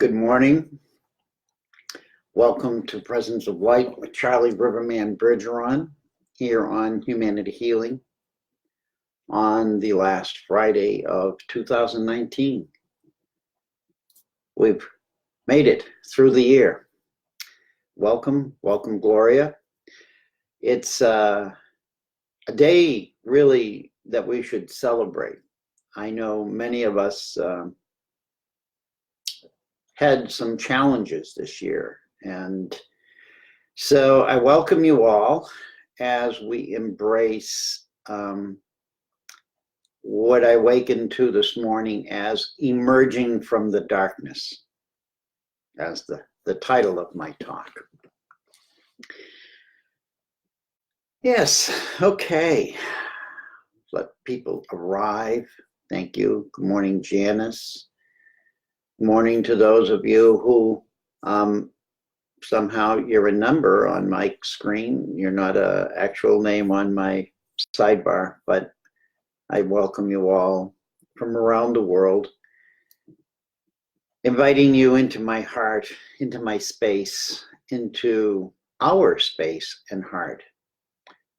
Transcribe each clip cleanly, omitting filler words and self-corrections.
Good morning. Welcome to Presence of Light with charlierivermanbergeron here on Humanity Healing on the last Friday of 2019. We've made it through the year. Welcome, Gloria. It's a day really that we should celebrate. I know many of us had some challenges this year. And so I welcome you all as we embrace what I awakened to this morning as emerging from the darkness, as the title of my talk. Yes, okay. Let people arrive. Thank you. Good morning, Janice. Good morning to those of you who somehow you're a number on my screen. You're not an actual name on my sidebar, but I welcome you all from around the world, inviting you into my heart, into my space, into our space and heart,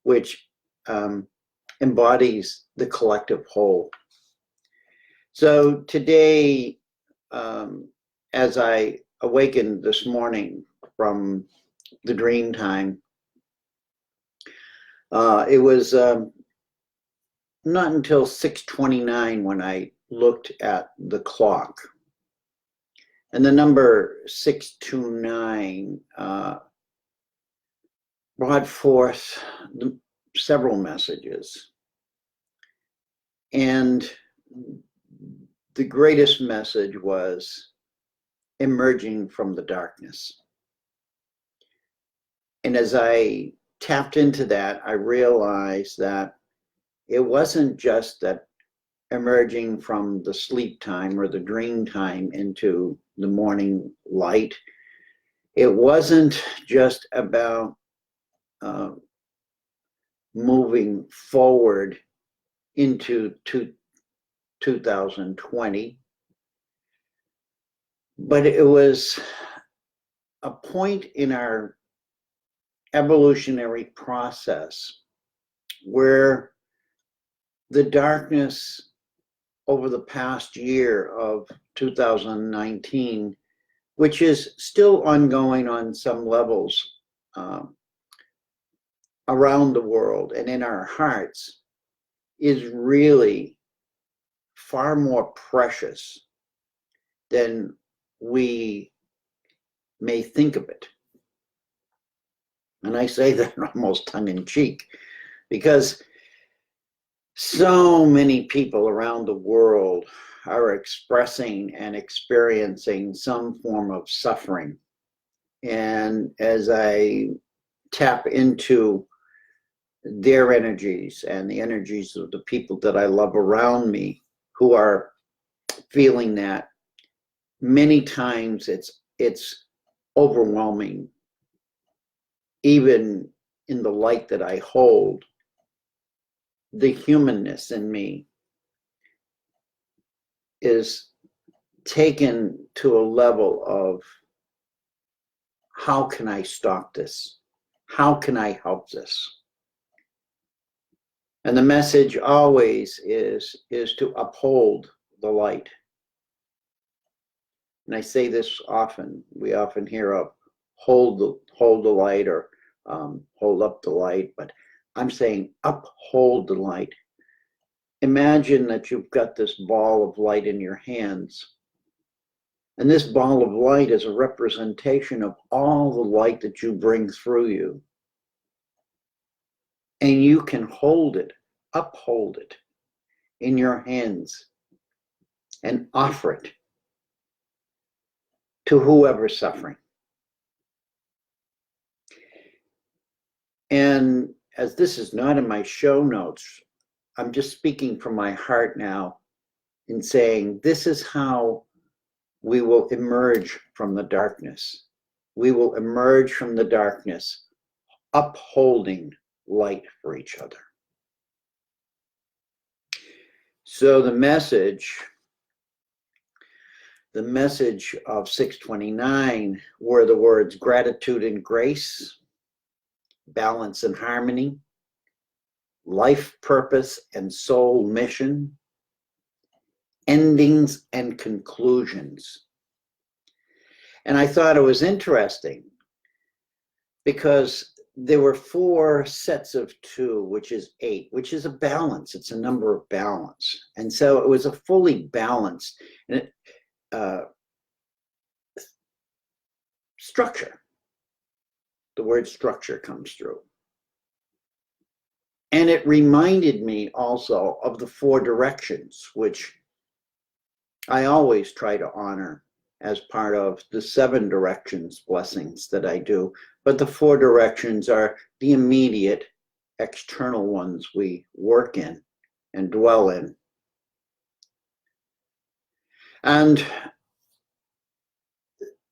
which embodies the collective whole. So today, as I awakened this morning from the dream time, it was not until 6:29 when I looked at the clock. And the number 629 brought forth several messages. And the greatest message was emerging from the darkness. And as I tapped into that, I realized that it wasn't just that emerging from the sleep time or the dream time into the morning light. It wasn't just about moving forward into 2020, but it was a point in our evolutionary process where the darkness over the past year of 2019, which is still ongoing on some levels around the world and in our hearts, is really far more precious than we may think of it. And I say that almost tongue-in-cheek because so many people around the world are expressing and experiencing some form of suffering. And as I tap into their energies and the energies of the people that I love around me who are feeling that, many times it's overwhelming, even in the light that I hold. The humanness in me is taken to a level of, how can I stop this? How can I help this? And the message always is to uphold the light. And I say this often. We often hear of hold the light or hold up the light, but I'm saying uphold the light. Imagine that you've got this ball of light in your hands. And this ball of light is a representation of all the light that you bring through you. And you can hold it, uphold it in your hands and offer it to whoever's suffering. And as this is not in my show notes, I'm just speaking from my heart now in saying this is how we will emerge from the darkness. We will emerge from the darkness, upholding light for each other. So the message the message of 629 were the words gratitude and grace, balance and harmony, life purpose and soul mission, endings and conclusions. And I thought it was interesting because there were 4 sets of 2, which is 8, which is a balance. It's a number of balance. And so it was a fully balanced structure. The word structure comes through. And it reminded me also of the 4 directions, which I always try to honor as part of the 7 directions blessings that I do. But the 4 directions are the immediate external ones we work in and dwell in. And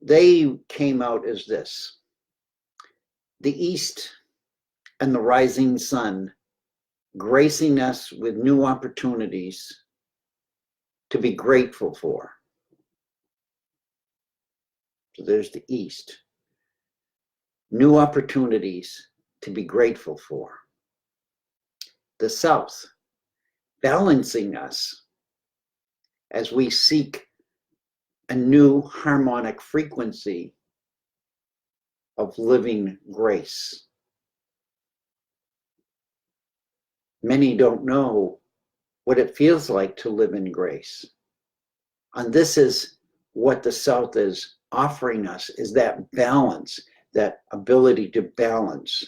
they came out as this: the east and the rising sun, gracing us with new opportunities to be grateful for. So there's the east. New opportunities to be grateful for. The south, balancing us as we seek a new harmonic frequency of living grace. Many don't know what it feels like to live in grace. And this is what the South is offering us, is that balance, that ability to balance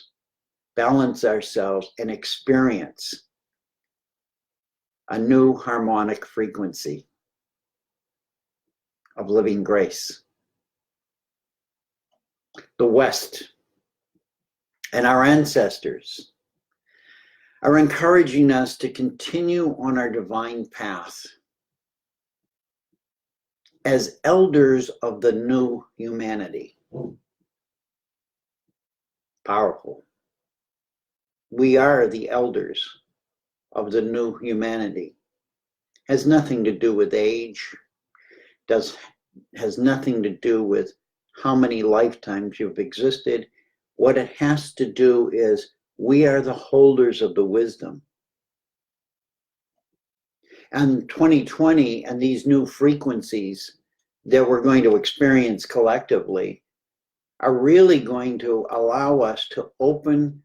ourselves and experience a new harmonic frequency of living grace. The West and our ancestors are encouraging us to continue on our divine path as elders of the new humanity. Powerful. We are the elders of the new humanity. Has nothing to do with age, has nothing to do with how many lifetimes you've existed. What it has to do is we are the holders of the wisdom. And 2020 and these new frequencies that we're going to experience collectively are really going to allow us to open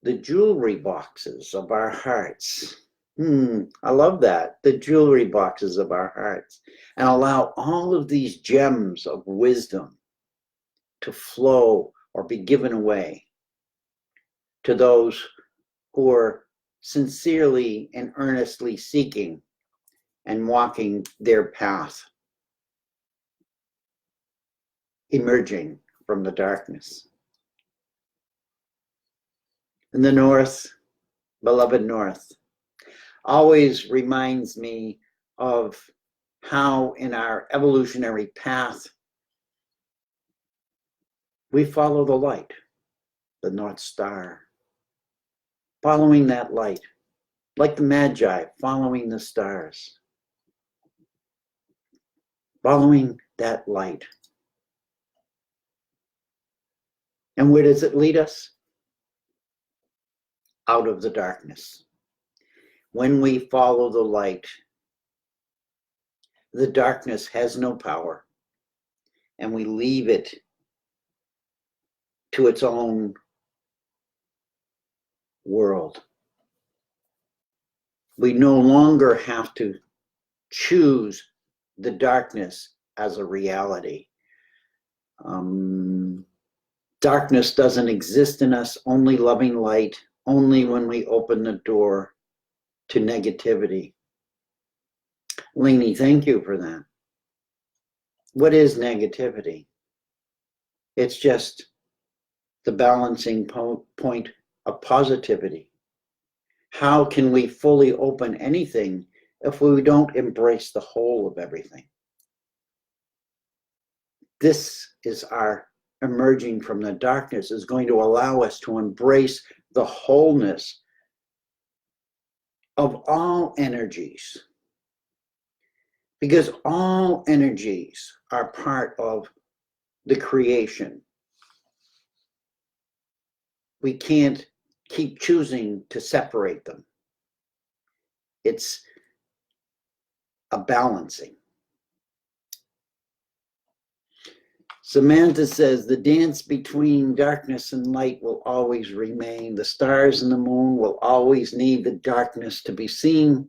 the jewelry boxes of our hearts. I love that, the jewelry boxes of our hearts, and allow all of these gems of wisdom to flow or be given away to those who are sincerely and earnestly seeking and walking their path, emerging from the darkness. In the North, beloved North, always reminds me of how in our evolutionary path we follow the light, the North Star, following that light, like the Magi following the stars, following that light. And where does it lead us? Out of the darkness. When we follow the light, the darkness has no power, and we leave it to its own world. We no longer have to choose the darkness as a reality. Darkness doesn't exist in us, only loving light, only when we open the door to negativity. Lainey, thank you for that. What is negativity? It's just the balancing point of positivity. How can we fully open anything if we don't embrace the whole of everything? This is our emerging from the darkness, is going to allow us to embrace the wholeness of all energies. because all energies are part of the creation. We can't keep choosing to separate them. It's a balancing. Samantha says, the dance between darkness and light will always remain. The stars and the moon will always need the darkness to be seen.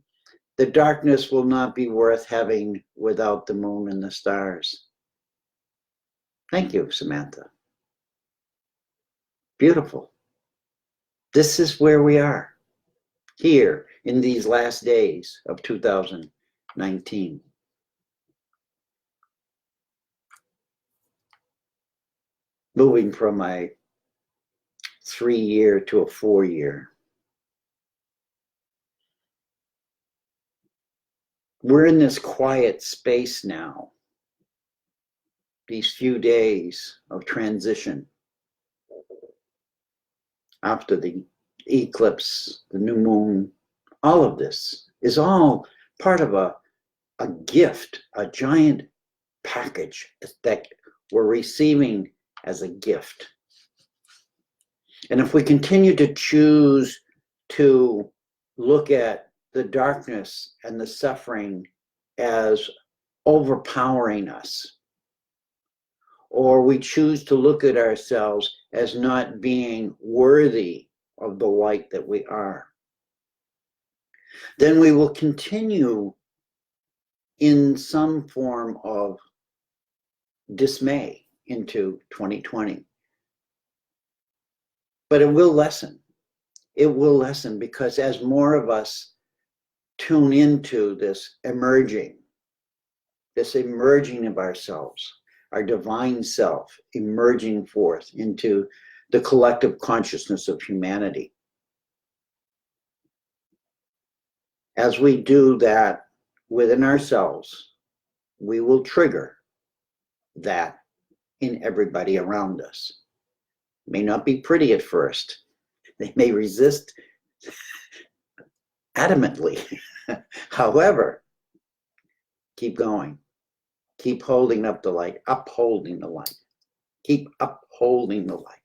The darkness will not be worth having without the moon and the stars. Thank you, Samantha. Beautiful. This is where we are, here in these last days of 2019. Moving from a 3-year to a 4-year. We're in this quiet space now, these few days of transition after the eclipse, the new moon. All of this is all part of a gift, a giant package that we're receiving as a gift. And if we continue to choose to look at the darkness and the suffering as overpowering us, or we choose to look at ourselves as not being worthy of the light that we are, then we will continue in some form of dismay into 2020. But it will lessen. It will lessen because as more of us tune into this emerging of ourselves, our divine self emerging forth into the collective consciousness of humanity. As we do that within ourselves, we will trigger that in everybody around us. It may not be pretty at first. They may resist adamantly. However, keep going. Keep holding up the light, upholding the light. Keep upholding the light.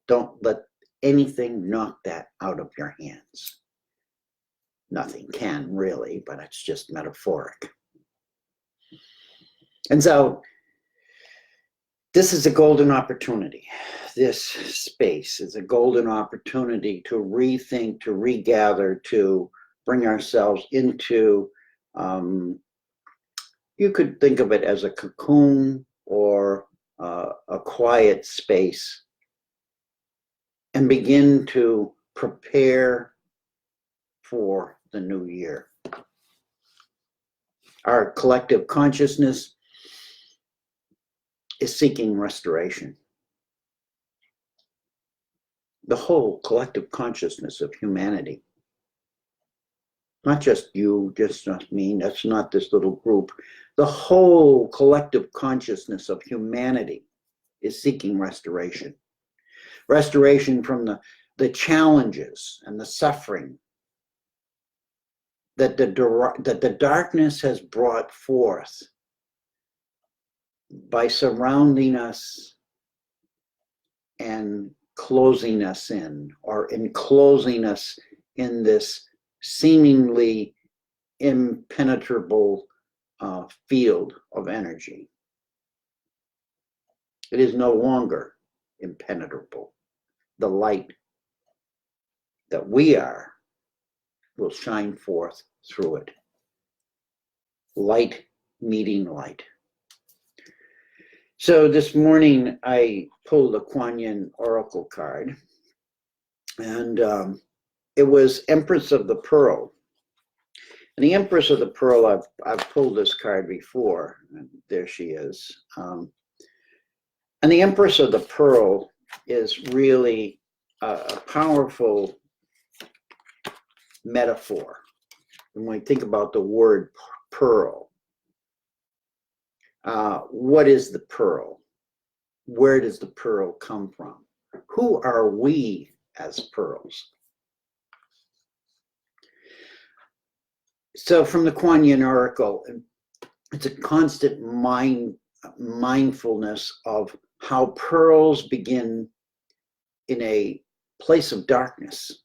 Don't let anything knock that out of your hands. Nothing can really, but it's just metaphoric. And so, this is a golden opportunity. This space is a golden opportunity to rethink, to regather, to bring ourselves into, you could think of it as a cocoon or a quiet space, and begin to prepare for the new year. Our collective consciousness is seeking restoration. The whole collective consciousness of humanity. Not just you, just not me, that's not this little group. The whole collective consciousness of humanity is seeking restoration. Restoration from the challenges and the suffering that the darkness has brought forth by surrounding us and closing us in, or enclosing us in this seemingly impenetrable field of energy. It is no longer impenetrable. The light that we are will shine forth through it. Light meeting light. So this morning I pulled a Kuan Yin Oracle card, and it was Empress of the Pearl. And the Empress of the Pearl, I've pulled this card before, and there she is. And the Empress of the Pearl is really a powerful metaphor. When we think about the word pearl, what is the pearl? Where does the pearl come from? Who are we as pearls? So from the Kuan Yin Oracle, it's a constant mindfulness of how pearls begin in a place of darkness.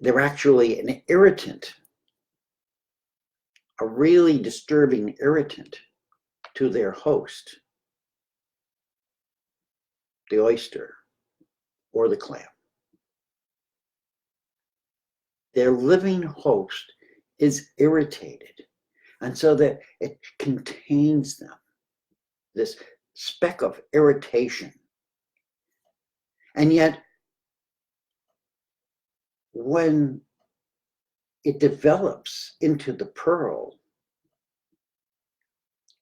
They're actually an irritant, a really disturbing irritant to their host, the oyster or the clam. Their living host is irritated, and so that it contains them, this speck of irritation. And yet, when it develops into the pearl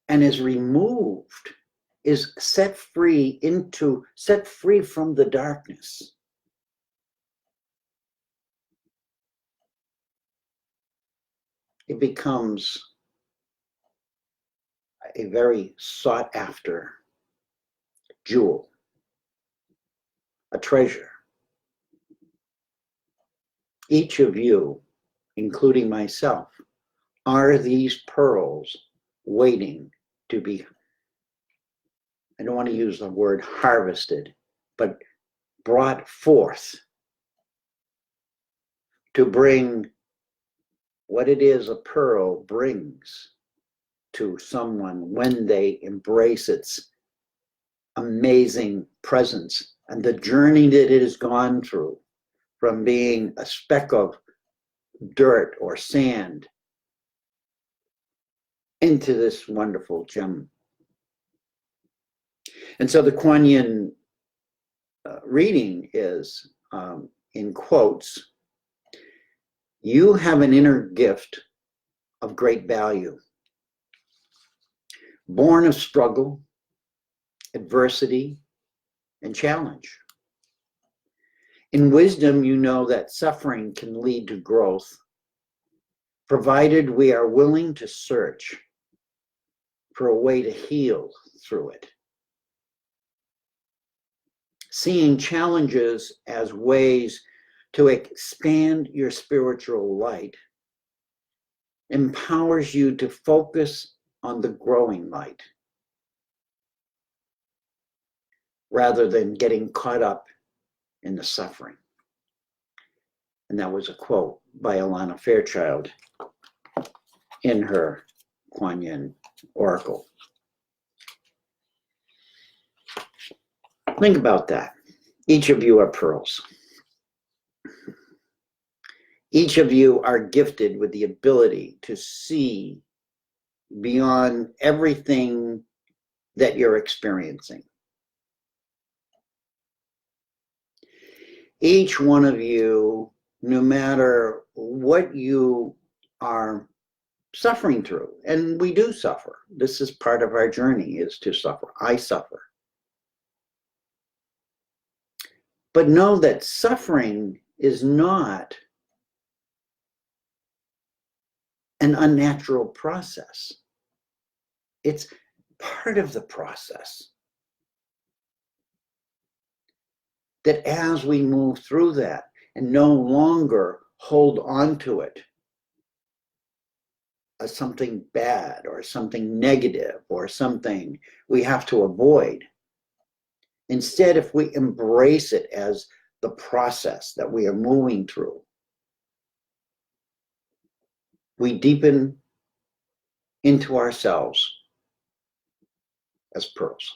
and is removed, is set free from the darkness, it becomes a very sought after jewel, a treasure. Each of you, including myself, are these pearls waiting to be, I don't want to use the word harvested, but brought forth to bring what it is a pearl brings to someone when they embrace its amazing presence and the journey that it has gone through from being a speck of dirt or sand into this wonderful gem. And so the Kuan Yin reading is, in quotes, "You have an inner gift of great value, born of struggle, adversity, and challenge. In wisdom, you know that suffering can lead to growth, provided we are willing to search for a way to heal through it. Seeing challenges as ways to expand your spiritual light empowers you to focus on the growing light, rather than getting caught up in the suffering." And that was a quote by Alana Fairchild in her Kuan Yin Oracle. Think about that. Each of you are pearls. Each of you are gifted with the ability to see beyond everything that you're experiencing. Each one of you, no matter what you are suffering through, and we do suffer. This is part of our journey, is to suffer. I suffer. But know that suffering is not an unnatural process. It's part of the process. That as we move through that and no longer hold on to it as something bad or something negative or something we have to avoid. Instead, if we embrace it as the process that we are moving through, we deepen into ourselves as pearls.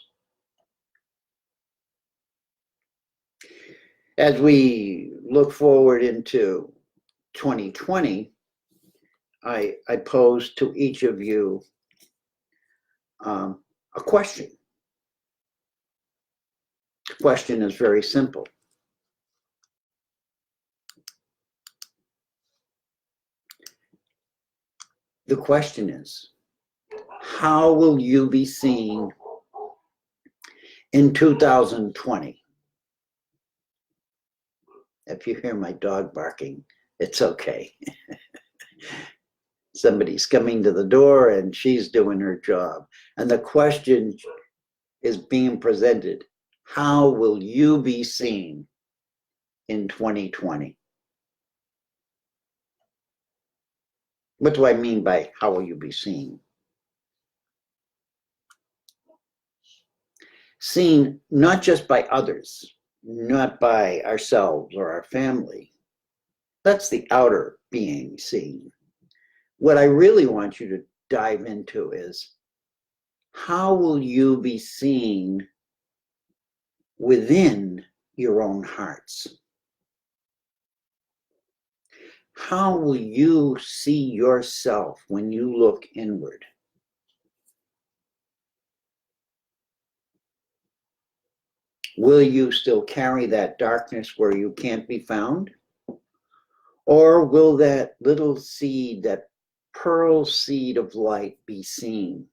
As we look forward into 2020, I pose to each of you a question. The question is very simple. The question is, how will you be seen in 2020? If you hear my dog barking, it's okay. Somebody's coming to the door and she's doing her job. And the question is being presented. How will you be seen in 2020? What do I mean by how will you be seen? Seen not just by others, not by ourselves or our family. That's the outer being seen. What I really want you to dive into is, how will you be seen within your own hearts? How will you see yourself when you look inward? Will you still carry that darkness where you can't be found? Or will that little seed, that pearl seed of light, be seen?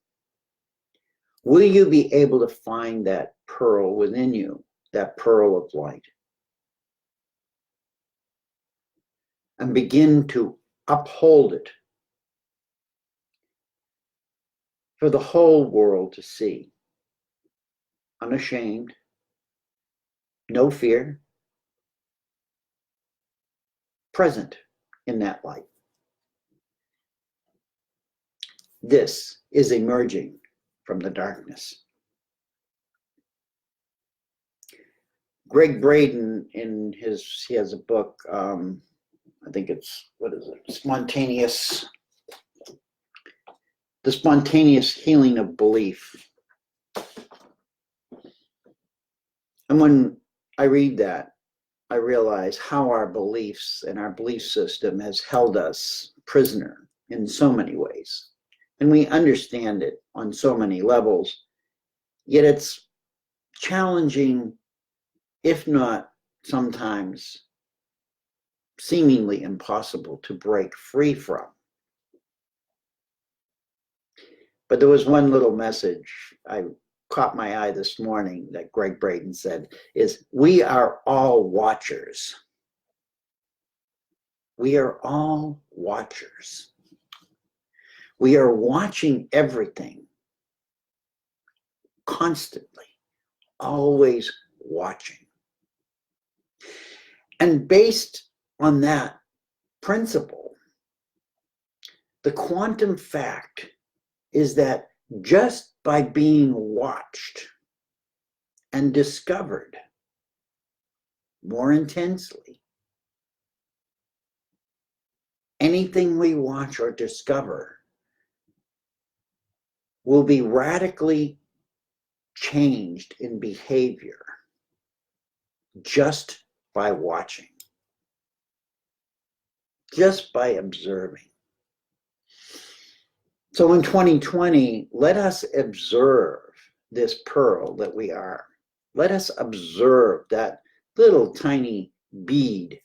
Will you be able to find that pearl within you, that pearl of light, and begin to uphold it for the whole world to see, unashamed, no fear, present in that light? This is emerging from the darkness. Greg Braden, he has a book, I think it's, The Spontaneous Healing of Belief. And when I read that, I realize how our beliefs and our belief system has held us prisoner in so many ways. And we understand it on so many levels, yet it's challenging, if not sometimes seemingly impossible, to break free from. But there was one little message I caught my eye this morning that Greg Braden said, is we are all watchers. We are all watchers. We are watching everything constantly, always watching. And based on that principle, the quantum fact is that just by being watched and discovered more intensely, anything we watch or discover will be radically changed in behavior just by watching, just by observing. So in 2020, let us observe this pearl that we are. Let us observe that little tiny bead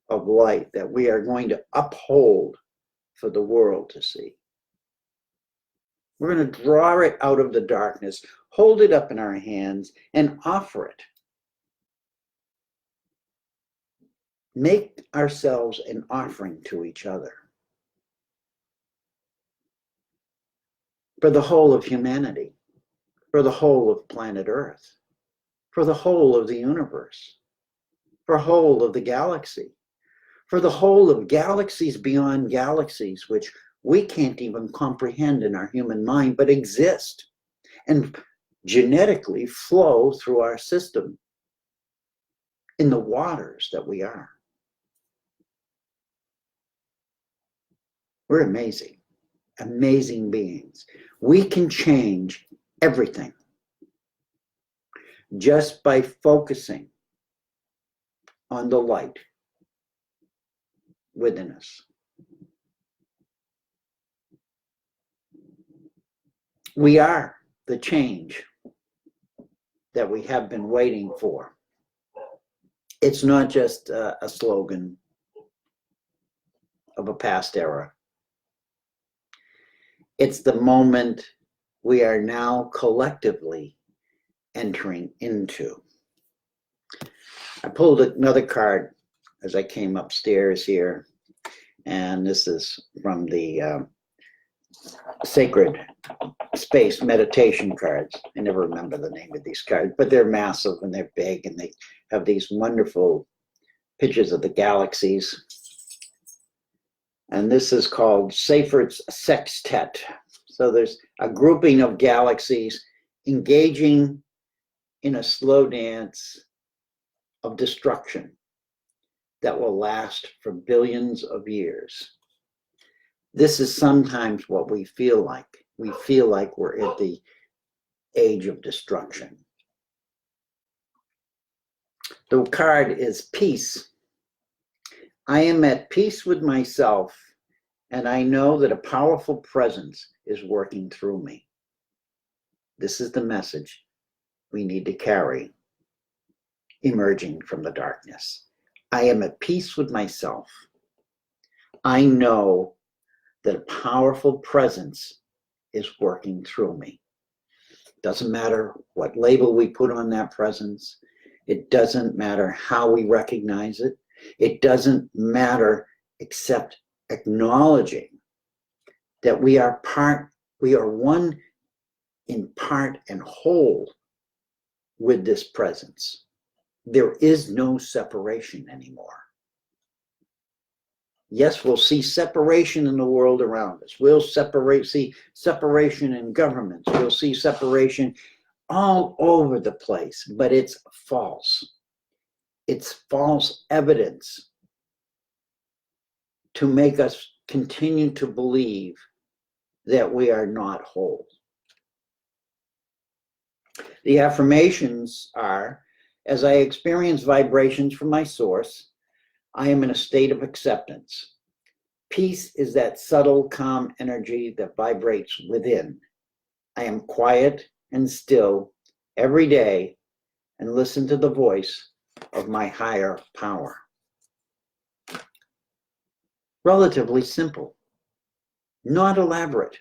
of light that we are going to uphold for the world to see. We're going to draw it out of the darkness, hold it up in our hands, and offer it. Make ourselves an offering to each other. For the whole of humanity, for the whole of planet Earth, for the whole of the universe, for the whole of the galaxy, for the whole of galaxies beyond galaxies, which we can't even comprehend in our human mind, but exist and genetically flow through our system in the waters that we are. We're amazing, amazing beings. We can change everything just by focusing on the light within us. We are the change that we have been waiting for. It's not just a slogan of a past era. It's the moment we are now collectively entering into. I pulled another card as I came upstairs here, and this is from the Sacred Space meditation cards. I never remember the name of these cards, but they're massive and they're big, and they have these wonderful pictures of the galaxies. And this is called Seyfert's Sextet. So there's a grouping of galaxies engaging in a slow dance of destruction that will last for billions of years. This is sometimes what we feel like. We feel like we're at the age of destruction. The card is peace. I am at peace with myself, and I know that a powerful presence is working through me. This is the message we need to carry, emerging from the darkness. I am at peace with myself. I know that a powerful presence is working through me. Doesn't matter what label we put on that presence. It doesn't matter how we recognize it. It doesn't matter except acknowledging that we are one in part and whole with this presence. There is no separation anymore. Yes, we'll see separation in the world around us. We'll see separation in governments. We'll see separation all over the place, but it's false. It's false evidence to make us continue to believe that we are not whole. The affirmations are, as I experience vibrations from my source, I am in a state of acceptance. Peace is that subtle, calm energy that vibrates within. I am quiet and still every day and listen to the voice of my higher power. Relatively simple, not elaborate.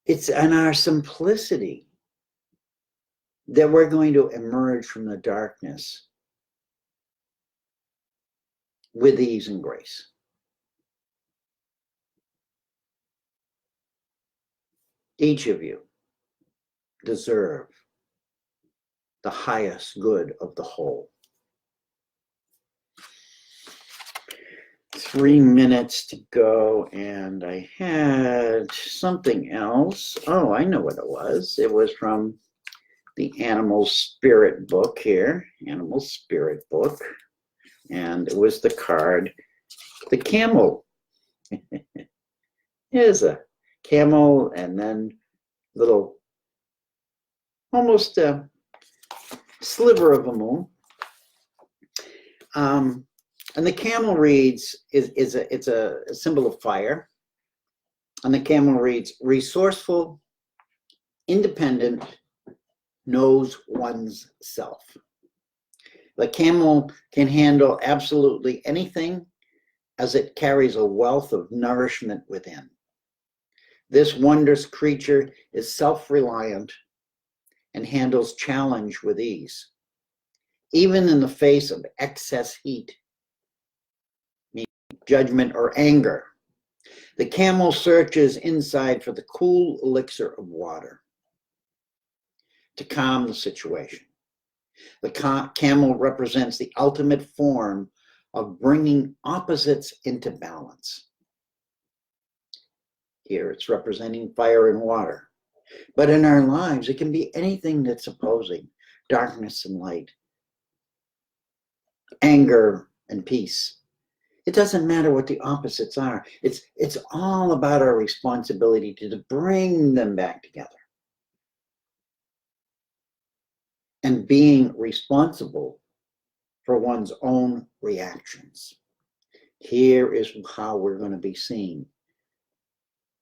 It's in our simplicity that we're going to emerge from the darkness with ease and grace. Each of you deserve the highest good of the whole. 3 minutes to go, and I had something else. Oh, I know what it was. It was from the Animal Spirit book here, Animal Spirit book, and it was the card, the camel. Here's a camel, and then little, almost a sliver of a moon. And the camel reads, it's a symbol of fire. And the camel reads, resourceful, independent, knows one's self. The camel can handle absolutely anything as it carries a wealth of nourishment within. This wondrous creature is self-reliant and handles challenge with ease. Even in the face of excess heat, judgment, or anger, the camel searches inside for the cool elixir of water to calm the situation. The camel represents the ultimate form of bringing opposites into balance. Here it's representing fire and water. But in our lives, it can be anything that's opposing, darkness and light, anger and peace. It doesn't matter what the opposites are. It's all about our responsibility to bring them back together. And being responsible for one's own reactions. Here is how we're going to be seen.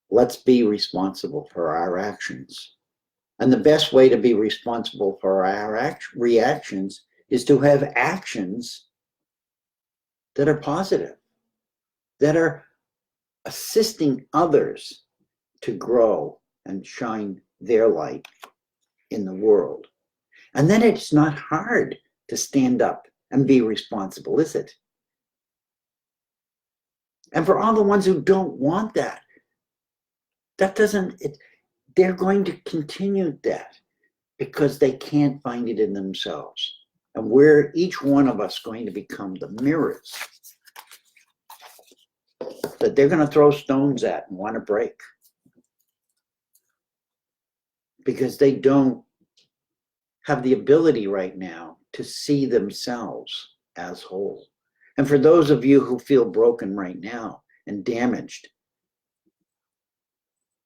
Let's be responsible for our actions. And the best way to be responsible for our reactions is to have actions that are positive, that are assisting others to grow and shine their light in the world. And then it's not hard to stand up and be responsible, is it? And for all the ones who don't want that, they're going to continue that because they can't find it in themselves. And we're each one of us going to become the mirrors that they're going to throw stones at and want to break, because they don't have the ability right now to see themselves as whole. And for those of you who feel broken right now and damaged,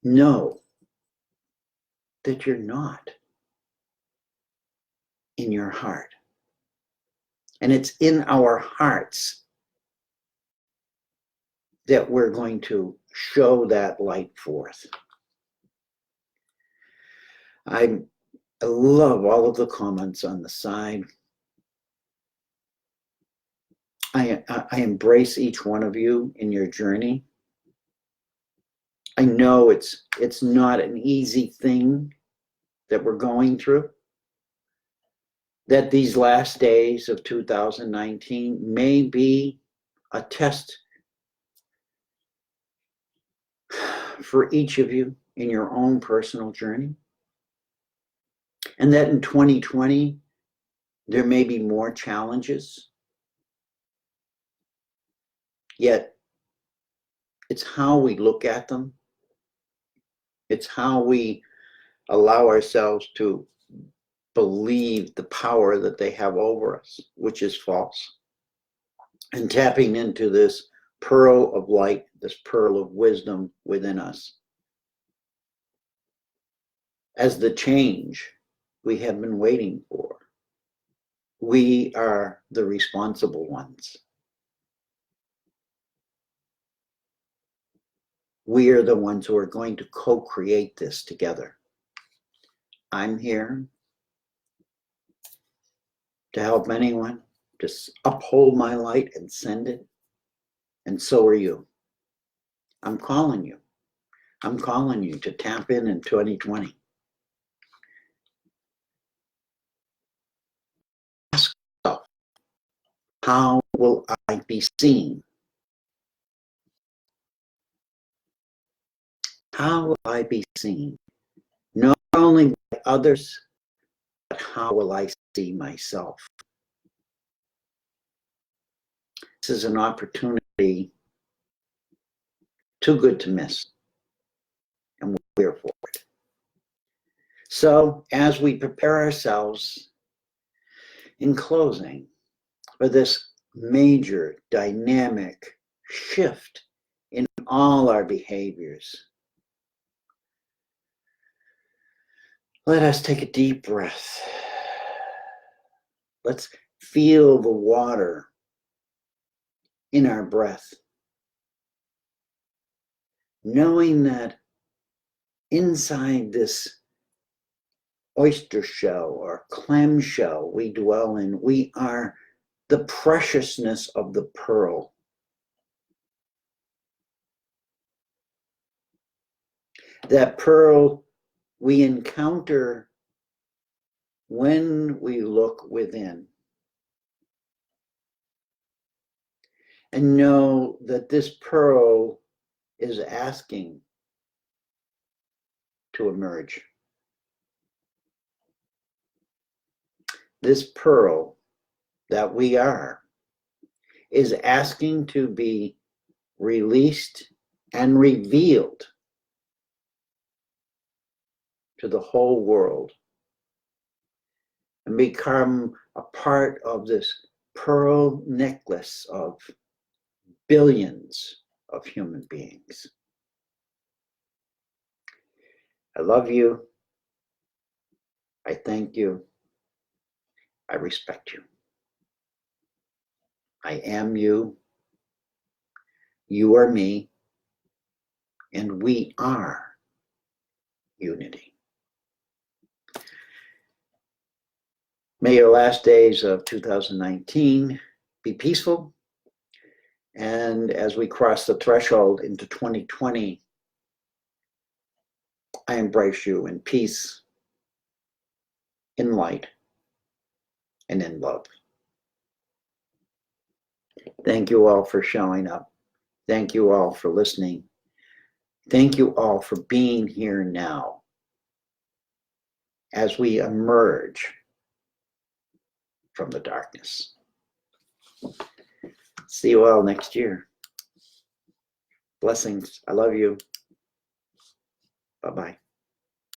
know that you're not in your heart. And it's in our hearts that we're going to show that light forth. I love all of the comments on the side. I embrace each one of you in your journey. I know it's not an easy thing that we're going through, that these last days of 2019 may be a test for each of you in your own personal journey, and that in 2020 there may be more challenges, yet it's how we look at them. It's how we allow ourselves to believe the power that they have over us, which is false. And tapping into this pearl of light, this pearl of wisdom within us, as the change we have been waiting for. We are the responsible ones. We are the ones who are going to co-create this together. I'm here to help anyone, just uphold my light and send it. And so are you. I'm calling you. I'm calling you to tap in 2020. Ask yourself, how will I be seen? How will I be seen? Not only by others, but how will I see myself? This is an opportunity too good to miss, and we're here for it. So, as we prepare ourselves in closing for this major dynamic shift in all our behaviors, let us take a deep breath. Let's feel the water in our breath, knowing that inside this oyster shell or clam shell we dwell in, we are the preciousness of the pearl. That pearl we encounter when we look within. And know that this pearl is asking to emerge. This pearl that we are is asking to be released and revealed to the whole world and become a part of this pearl necklace of billions of human beings. I love you. I thank you. I respect you. I am you. You are me. And we are unity. May your last days of 2019 be peaceful. And as we cross the threshold into 2020, I embrace you in peace, in light, and in love. Thank you all for showing up. Thank you all for listening. Thank you all for being here now as we emerge from the darkness. See you all next year. Blessings. I love you. Bye-bye.